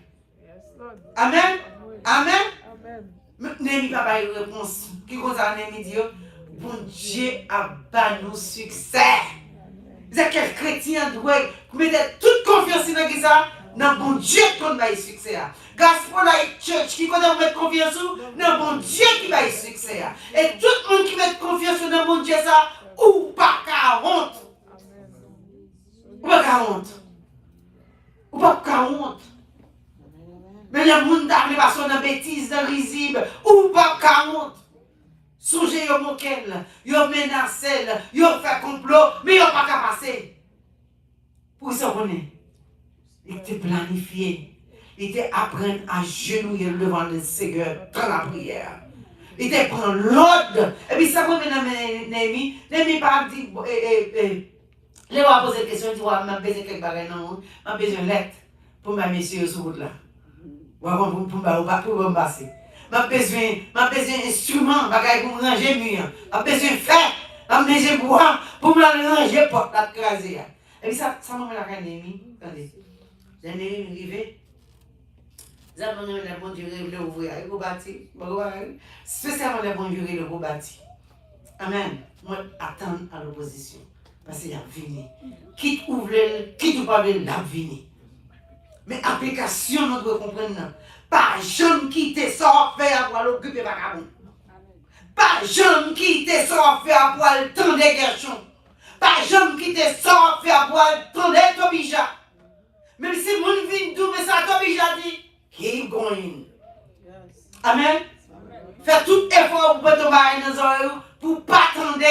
Amen. Amen. Némi papa une réponse. Qui cause à Némi dit, bon Dieu a battu nous succès. C'est quel chrétien doit mettre toute confiance dans ça, dans bon Dieu qu'on va y succès. Gospel Light Church qui connaît mettre confiance dans bon Dieu qui va y succès. Et tout le monde qui met confiance dans bon Dieu ça, ou pas qu'à honte. Ou pas qu'à honte. Ou pas qu'à honte. Mais le monde d'après pas son bêtise, dans risible, ou pas qu'à honte. Songez yo moquel, yo menacé, yo fait complot, mais yo pas qu'à passer. Pour ça on est. Il était planifié. Il était apprendre à genouiller devant le Seigneur dans la prière. Il était prendre l'ordre. Et puis ça, moi, Némi pas dit, les va poser des questions, il dit, m'a besoin de quelque chose, non, m'a besoin de lettre pour ma messieurs sur route là. Pour me passer. M'a besoin d'instruments, pour me ranger mur. M'a besoin de fer, m'a besoin de bois pour me ranger porte la craser. Et puis ça m'a la Némi, attendez. Némi arrivé. Ça m'a le bon Dieu le ouvrir, il bâti. Spécialement le bon Dieu le bâti. Amen. Moi attendre à l'opposition parce qu'il y a venu. Quitte ouvrir, quitte pas venir, la venir. Mais application nous devons comprendre. Pas jeune qui te sort faire pour l'occuper par cabon. Pas jeune qui te sort faire pour le temps des garçons. Pas jeune qui te sort faire pour le temps des tobija. Même si mon vient d'où mais ça tobija dit. Keep going. Amen. Fais tout effort pour tomber dans les oreilles pour ne pas attendre.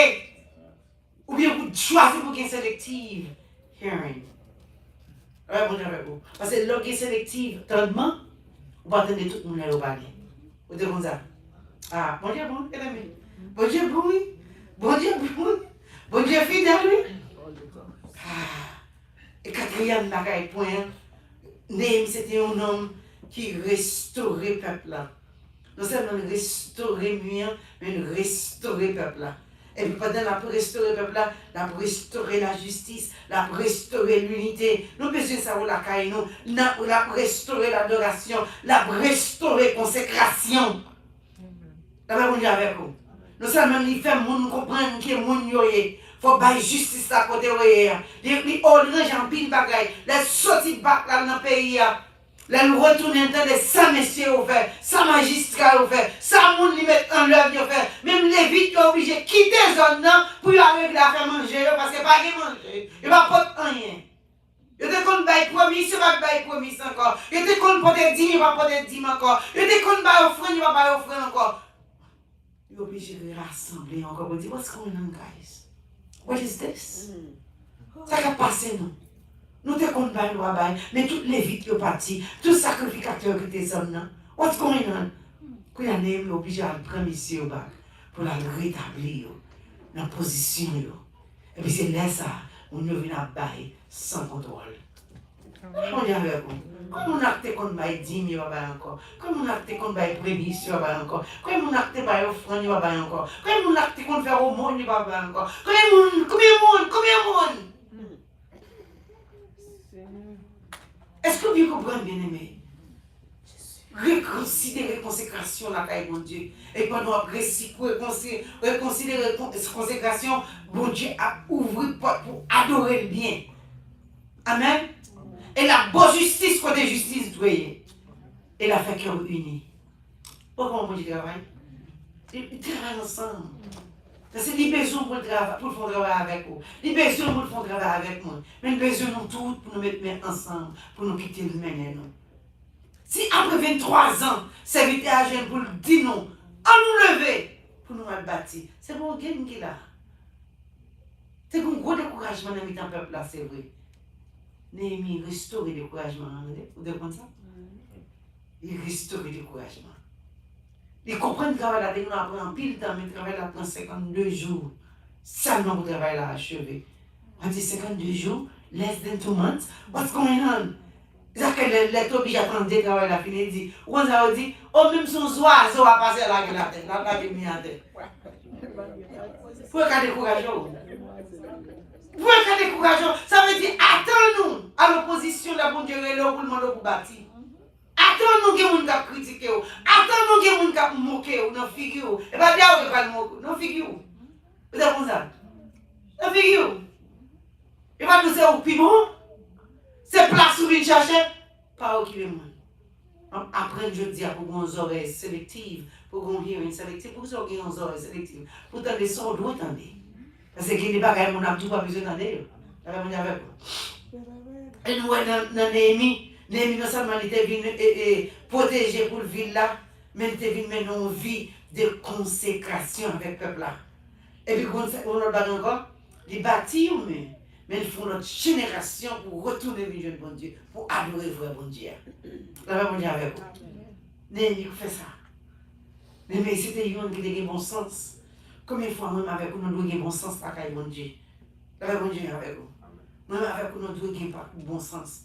Ou bien pour choisir pour qu'il y ait sélective hearing. Ouais, bon, avec vous. Parce que l'orgue sélective, tendement, vous va attendre tout le monde à l'obague. Vous dites comme ça. Ah, bon Dieu, bon, bon Dieu, bon, oui. Bon Dieu, bon. Bon Dieu, fidèle, oui. Ah. Et quatrième bagaille point, Néhémie, c'était un homme qui restaurait le peuple là. Non seulement restaurer mieux, mais restaurer le peuple là. Et puis pendant la restaurer le peuple là, la restaurer la justice, la restaurer l'unité. Nous besoin de ça pour la caille, nous, la restaurer l'adoration, la restaurer la consécration. La même chose avec vous. Non seulement il fait moun comprendre que moun yoye, faut bailler justice à côté yoye. Les orange en pile bagaille, les sorties de bac là dans le pays. Là, nous retournons dans les 100 messieurs ouverts, 100 magistrats ouverts, 100 moun li mettent en l'œuvre ouverts. Même les vites sont obligés de quitter la zone pour y arriver à faire manger parce que pas de manger. Il ne va pas rien. Il te compte bail promis, il va bail promis encore. Il te compte peut-être 10, il va peut-être 10 encore. Il te compte bail offrande, il va bail offrande encore. Il est obligé de rassembler encore pour dire, what's going on, guys? What is this? Ça va passer, non? Nous te comptons pas, nous avons mais toutes les vies qui sont parties, tous les sacrificateurs qui étaient hommes, what's going on? Quand il y a un homme obligé à prendre ici au bac pour la rétablir dans la position. Et puis c'est là ça, on vient à bailler sans contrôle. On y avec vous. Comme on acte qu'on baille 10 000, encore. Comme on acte qu'on baille prémission, encore. Comme on acte baille offrande, encore. Comme on acte qu'on fait au monde, encore. Combien de monde? Est-ce que vous comprenez, bien aimé? Reconsidérer la consécration la caille mon Dieu. Et pendant reconsidérer la consécration, bon Dieu a ouvert porte pour adorer le bien. Amen. Et la bonne justice côté justice doyée. Et la fait cœur uni. Pourquoi mon Dieu travaille? Ils travaillent ensemble. Parce que les besoins pour le travail, pour faire travail avec vous. Les besoins pour le faire travail avec moi. Mais les besoins nous tous pour nous mettre ensemble, pour nous quitter le mener nous. Si après 23 ans, serviteur à jeune pour le dire non, à nous lever, pour nous mal bâtir, c'est bon gain qui est là. C'est un gros découragement dans le peuple là, c'est vrai. Néhémie restaure le découragement. Vous comprenez ça? Il restaure le découragement. Ils comprennent que le travail là, nous apprend pile temps, mais le travail là prend 52 jours. Seulement pour le travail là achevé. On dit 52 jours, less than 2 months. What's going on? C'est que les obligés à prendre des travail là, fini dit. On a dit, oh même son oiseau a passé là, la tête, là, la tête. Pour qu'à décourager. Pour qu'à décourager. Ça veut dire, attends-nous à l'opposition de la bonne Dieu et le roulement pour bâtir. Attends-nous que moun kap critiquer ou. Attends-nous que moun kap moquer ou dans figure. Et pas bien ou pas moquer, dans figure. Vous êtes comme ça. Dans figure. Et pas nous c'est au plus bon. C'est place où vient chercher. Pas au qui veut moi. Après je dis pour qu'on oreilles sélectives, pour qu'on hearing sélective, pour qu'on ait oreilles sélectives. Pour tendre son doit tendre. Parce que les bagages mon a tout pas besoin d'entendre. Ça va venir avec vous. Et nous dans Néhémie. Néhémie non seulement il était venu protéger pour le ville là, mais il était venu mener une vie de consécration avec le peuple là. Et puis, on a battu encore, il bâtit, mais il faut notre génération pour retourner vers le bon Dieu, pour adorer le vrai bon Dieu. La même manière avec vous. Néhémie fait ça. Mais c'était une qui a bon sens. Combien de fois, même avec vous, nous devons avoir bon sens par le bon Dieu. La même manière avec vous. Même avec vous, nous devons avoir bon sens.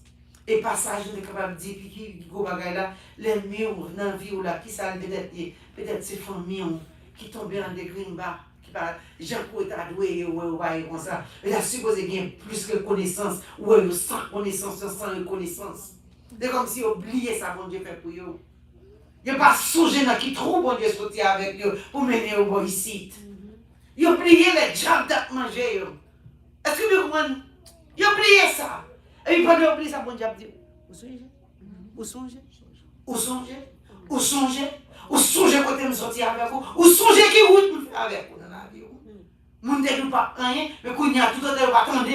Et passage, on est capable de dire, puis qui go bagay là, les murs dans la vie ou là, qui ça peut-être ces familles qui tombent dans des greenbacks, qui parlent, Jean Côte à doué, ou comme ça. Il a supposé qu'il y ait plus que connaissance, ou sans connaissance, sans reconnaissance. C'est comme si oublié ça, bon Dieu fait pour eux. Il n'y a pas songé dans qui trop bon Dieu sorti avec eux pour mener au bon ici. Il a oublié les jambes d'être mangé. Est-ce que vous comprenez? Il a oublié ça. Et puis pendant oublier ça, bon Dieu dit, vous songez côté me sortir avec vous, ou songez qui route me faire avec vous dans la vie. Moun ne nous pas rien, mais qu'on y a tout le temps, pas attendre.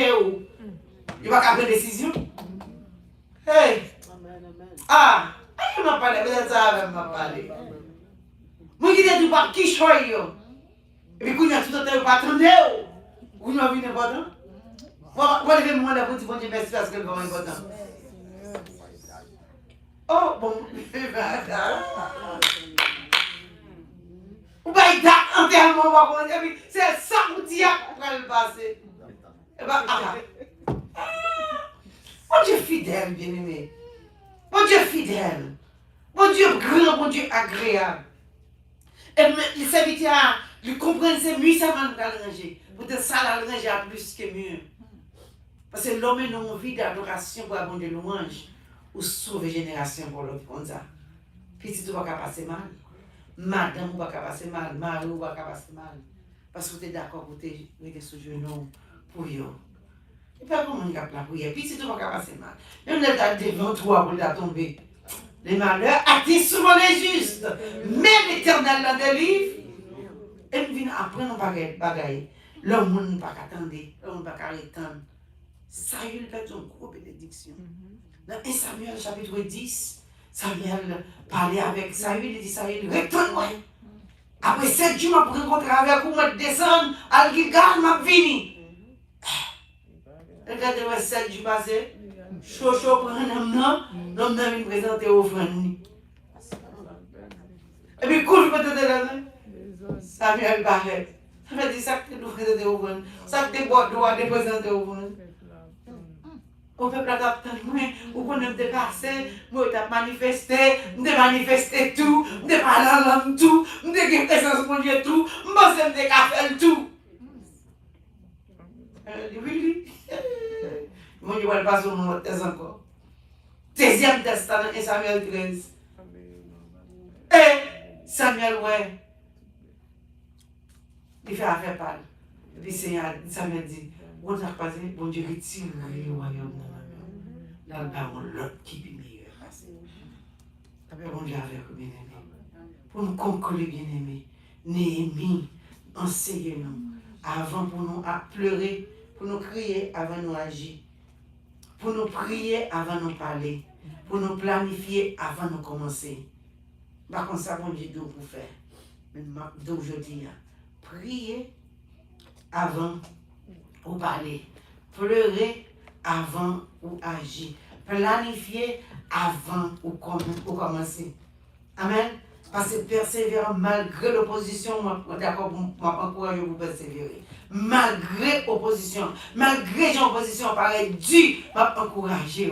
Il va pas prendre décision. Hey! Ah! Il m'a parlé, peut-être ça avec m'a parlé. Moi qui ne pas qui choisit. Et puis qu'on y a tout le temps, pas attendre. Vous n'avez vu n'importe quoi? Vous devez me demander pour dire bon Dieu merci parce que c'est vraiment important. Oh bon, vous avez date enterrement, c'est ça vous dites après le passé. Eh bien, bon Dieu fidèle, bien-aimé. Bon Dieu fidèle. Bon Dieu grand, bon Dieu agréable. Et les serviteurs, ils comprennent c'est mieux ça va nous ranger. Peut-être ça la ranger à plus que mieux. Parce que l'homme n'a une vie d'adoration pour avoir des louanges ou sauver génération pour l'autre comme ça. Petit tu vas pas passer mal. Madame va pas passer mal. Mari va pas passer mal. Parce que tu es d'accord pour te mettre sur genou pour eux. Et pas comment on a la prière. Petit tu vas pas passer mal. Et on est devant toi pour la tomber. Les malheurs attirent souvent les justes. Mais l'Éternel la délivre. Et nous venons apprendre nos bagailles. L'homme n'a pas qu'à attendre. L'homme n'a pas qu'à attendre. Saül fait une grosse bénédiction. Dans 1 Samuel chapitre 10, Samuel parlait avec Saül, il dit Saül, retourne-moi. Après 7 jours, je vais rencontrer avec vous, je vais descendre à Gilgal, je vais venir. Regardez-moi 7 jours passés, chaud prend l'homme vient me présenter offrande. Et puis, quand je peux te dire, Samuel parlait. Ça veut dire ça que nous présenter offrande, ça que tu dois te présenter offrande. Au peuple a capté, ou qu'on a dépassé, moi j'ai manifesté tout, j'ai parlé en langue tout, j'ai présence pour Dieu tout, j'ai fait tout. Oui. Moi je vais passer au nom de tes encore. Deuxième testament, 1 Samuel 13. Et Samuel, ouais, il fait affaire par. Et puis Samuel dit, on a passé, bon Dieu retire le royaume. Dans le baron, l'autre qui est meilleur. Bon Dieu avec vous, bien-aimés. Pour nous conclure, bien-aimés, Néhémie, enseignez-nous. Avant pour nous à pleurer, pour nous crier avant nous agir. Pour nous prier avant nous parler. Pour nous planifier avant nous commencer. Par contre, ça, bon Dieu, d'où pour faire. Mais d'où je dis, prier avant ou parler. Pleurer avant ou agir. Planifier avant ou commencer. Amen. Parce que persévérer malgré l'opposition, moi, d'accord, moi, encourage vous persévérer. Malgré l'opposition, malgré l'opposition, pareil, Dieu m'a encouragé.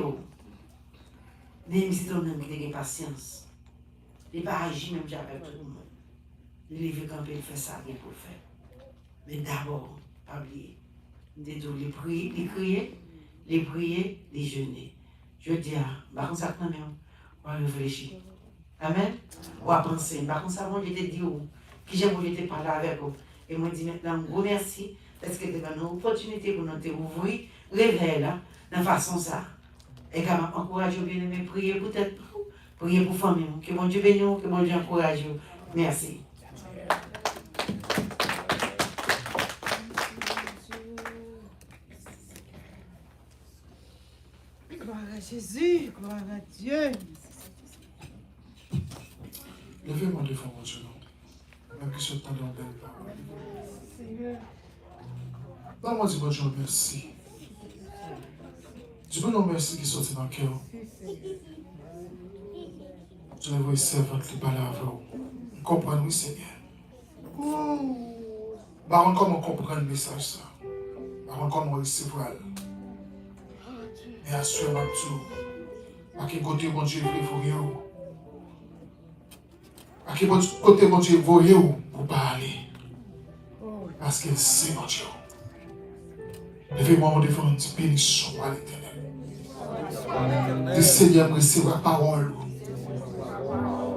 Néhémie, c'est un homme qui a patience. Il n'a pas agi même avec tout le monde. Il est camper, il fait ça bien pour le faire. Mais d'abord, pas oublier. Les prier, les crier, les prier, les jeûner. Je dis, par contre, ça, on va réfléchir. Amen. On va penser. Par contre, ça, moi, je te dis, qui j'aime, je te parler avec vous. Et moi, je dis maintenant, gros merci, parce que c'est une opportunité pour nous ouvrir, réveiller là, de façon ça. Et quand même, encourage bien aimé, prier peut-être, prier pour famille, que mon Dieu bénisse, que mon Dieu encourage. Merci. Gloire à Jésus, gloire à Dieu. Levez-moi devant mon Dieu, même que ce temps de belle parole. Seigneur. Donne-moi dire mon Dieu merci. Dis moi non merci qui sortit dans le cœur. Je ne vois servant qui parle avec vous. Comprends, oui, Seigneur. Baron, comment comprendre le message ça? Baron, comment recevoir? Et assurément tout. À quel côté mon Dieu veut vous? À quel côté mon Dieu veut vous pour parler? Parce qu'il sait mon Dieu. Levez-moi devant une bénédiction à l'Éternel. Le Seigneur me recevra la parole.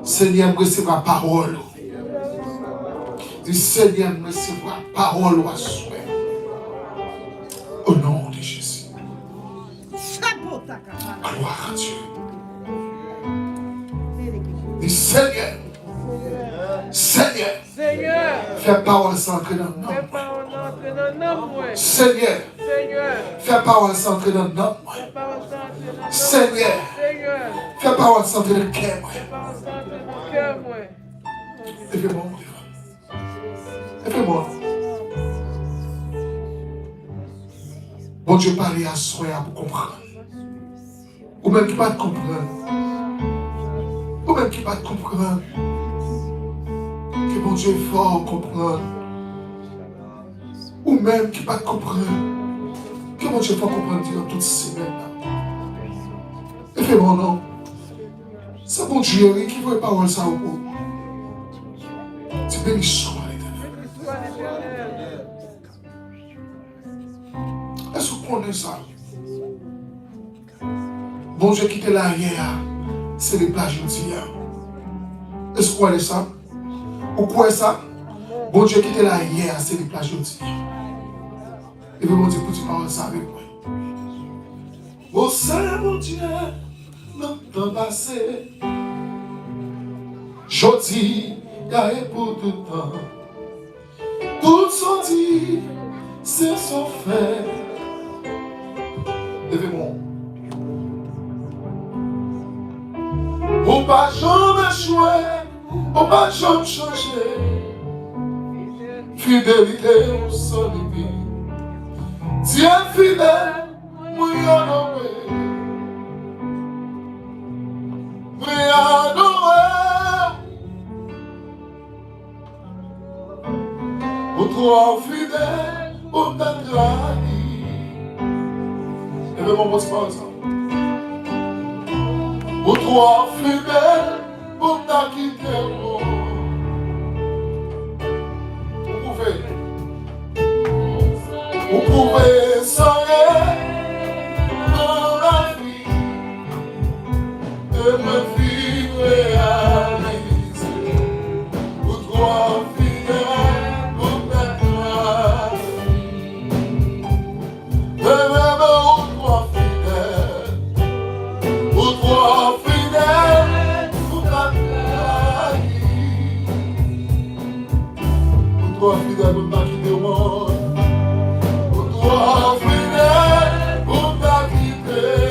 Seigneur me recevra la parole. Le Seigneur me recevra la parole à souhait. Au nom de Jésus. Gloire à Dieu. Le Seigneur. Seigneur. Fais parole s'entrer dans le nom. Seigneur. Fais parole s'entrer dans le nom. Seigneur. Fais parole s'entrer dans le cœur. Levez-moi. Levez-moi. Bon Dieu parle à soi pour comprendre. Ou même qui ne pas comprendre. Ou même qui ne pas comprendre. Que mon Dieu est fort comprendre. Ou même qui ne pas comprendre. Que mon Dieu est fort comprendre dans toutes ces semaines-là. Et fais mon nom. C'est mon Dieu qui veut parole ça au bout. C'est bénissant à l'Éternel. Est-ce que vous connaissez ça? Bon Dieu qui était là hier, c'est les plages d'hier. Est-ce que vous connaissez ça? Vous croyez ça? Bon Dieu qui était là hier, c'est les plages d'hier. Et vous me dites, pour dire parole ça avec moi. Au sein mon Dieu, dans le temps passé, je dis, il y a pour tout le temps. Tout son dit, c'est son fait. Levez-moi. On va jamais jouer, on va jamais changer. Fidélité au solide. Dieu fidèle, moi honoré. Moi honoré. Pour toi fidèle, pour ta trahi. Levez-moi mon espace. Pour toi fidèle, pour ta quitter. Vous pouvez songer dans la vie et me vivre réaliser. Pour toi fidèle, pour ta gloire. Et même pour toi fidèle, pour toi fidèle, pour ta gloire. Pour toi fidèle, pour ta quitter au monde. Pour fidèle, pour ta quitter,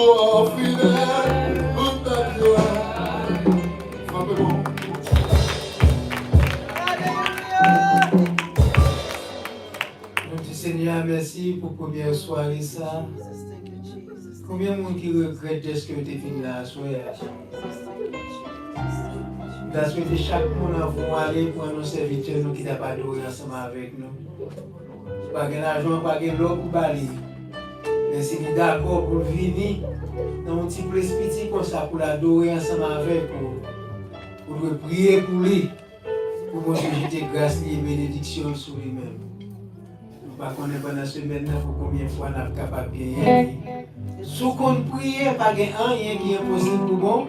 Oh, fidèle, toute ta gloire. Frappez-moi. Nous disons Seigneur, merci pour la première soirée. Ça. Combien de monde qui regrette est-ce que tu es venu là à soirée? Je souhaite chaque monde à vous aller pour nos serviteurs qui n'ont pas adoré ensemble avec nous. Pas de l'argent, pas de l'eau pour parler. Mais si vous êtes d'accord pour venir dans un petit place petit comme ça pour l'adorer ensemble avec vous, pour prier pour lui, pour moi jeter grâce et bénédiction sur lui-même. Nous ne connaissons pas pendant ce semaine pour combien de fois nous sommes capables de bien. Si on prie, pas de rien qui est possible pour bon.